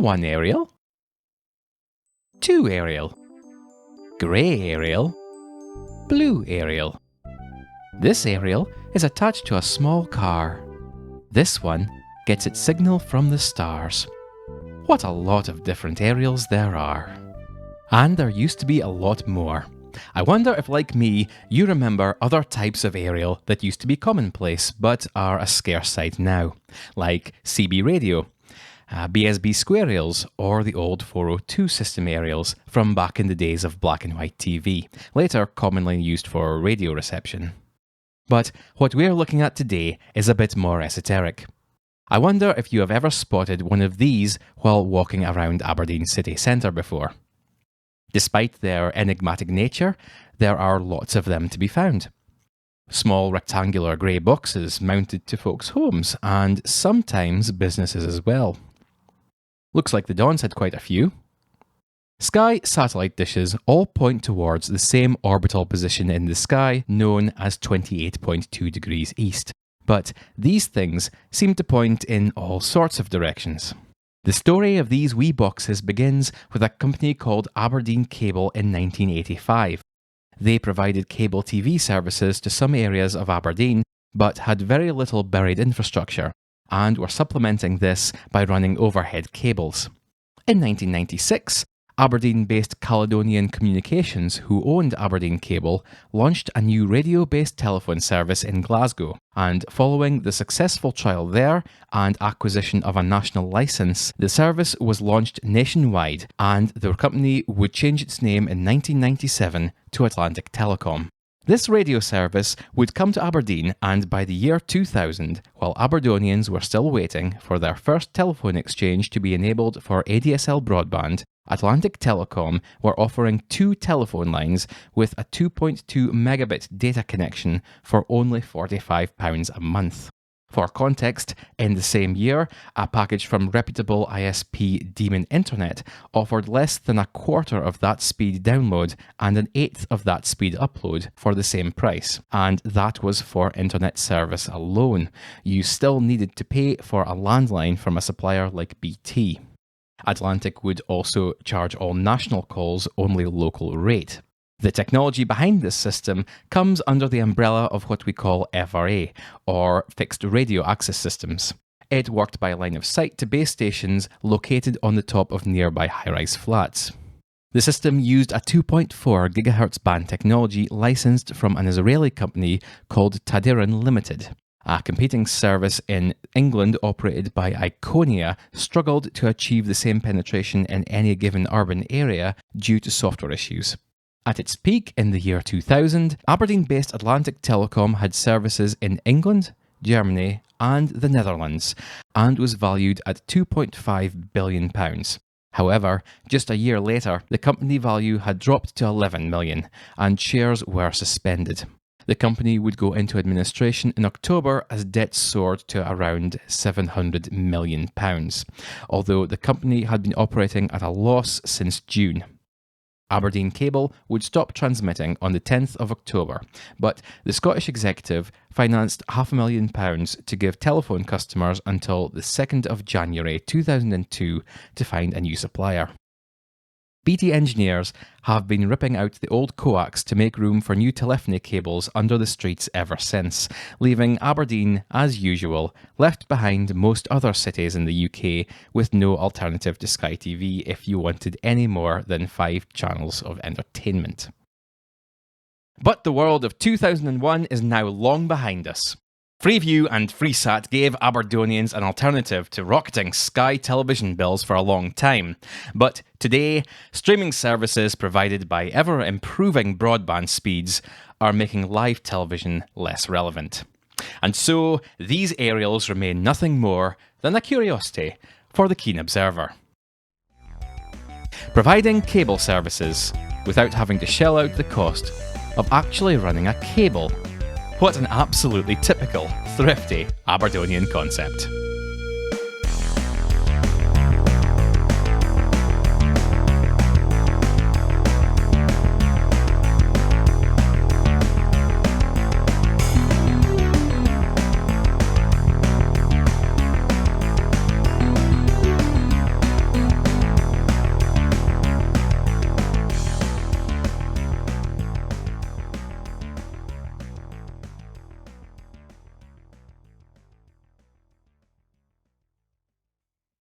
1 aerial, 2 aerial, grey aerial, blue aerial. This aerial is attached to a small car. This one gets its signal from the stars. What a lot of different aerials there are. And there used to be a lot more. I wonder if, like me, you remember other types of aerial that used to be commonplace but are a scarce sight now, like CB radio, BSB square aerials, or the old 402 system aerials from back in the days of black and white TV, later commonly used for radio reception. But what we're looking at today is a bit more esoteric. I wonder if you have ever spotted one of these while walking around Aberdeen city centre before. Despite their enigmatic nature, there are lots of them to be found. Small rectangular grey boxes mounted to folks' homes, and sometimes businesses as well. Looks like the Dons had quite a few. Sky satellite dishes all point towards the same orbital position in the sky known as 28.2 degrees east, but these things seem to point in all sorts of directions. The story of these wee boxes begins with a company called Aberdeen Cable in 1985. They provided cable TV services to some areas of Aberdeen, but had very little buried infrastructure, and were supplementing this by running overhead cables. In 1996, Aberdeen-based Caledonian Communications, who owned Aberdeen Cable, launched a new radio-based telephone service in Glasgow, and following the successful trial there and acquisition of a national licence, the service was launched nationwide, and the company would change its name in 1997 to Atlantic Telecom. This radio service would come to Aberdeen, and by the year 2000, while Aberdonians were still waiting for their first telephone exchange to be enabled for ADSL broadband, Atlantic Telecom were offering 2 telephone lines with a 2.2 megabit data connection for only £45 a month. For context, in the same year, a package from reputable ISP Demon Internet offered less than a quarter of that speed download and an eighth of that speed upload for the same price, and that was for internet service alone. You still needed to pay for a landline from a supplier like BT. Atlantic would also charge all national calls only local rate. The technology behind this system comes under the umbrella of what we call FRA, or Fixed Radio Access Systems. It worked by line of sight to base stations located on the top of nearby high-rise flats. The system used a 2.4 GHz band technology licensed from an Israeli company called Tadiran Limited. A competing service in England operated by Iconia struggled to achieve the same penetration in any given urban area due to software issues. At its peak in the year 2000, Aberdeen-based Atlantic Telecom had services in England, Germany and the Netherlands, and was valued at £2.5 billion. However, just a year later, the company value had dropped to £11 million, and shares were suspended. The company would go into administration in October as debt soared to around £700 million, although the company had been operating at a loss since June. Aberdeen Cable would stop transmitting on the 10th of October, but the Scottish executive financed £500,000 to give telephone customers until the 2nd of January 2002 to find a new supplier. BT engineers have been ripping out the old coax to make room for new telephony cables under the streets ever since, leaving Aberdeen, as usual, left behind most other cities in the UK with no alternative to Sky TV if you wanted any more than 5 channels of entertainment. But the world of 2001 is now long behind us. Freeview and FreeSat gave Aberdonians an alternative to rocketing Sky television bills for a long time. But today, streaming services provided by ever-improving broadband speeds are making live television less relevant. And so, these aerials remain nothing more than a curiosity for the keen observer. Providing cable services without having to shell out the cost of actually running a cable. What an absolutely typical, thrifty Aberdonian concept.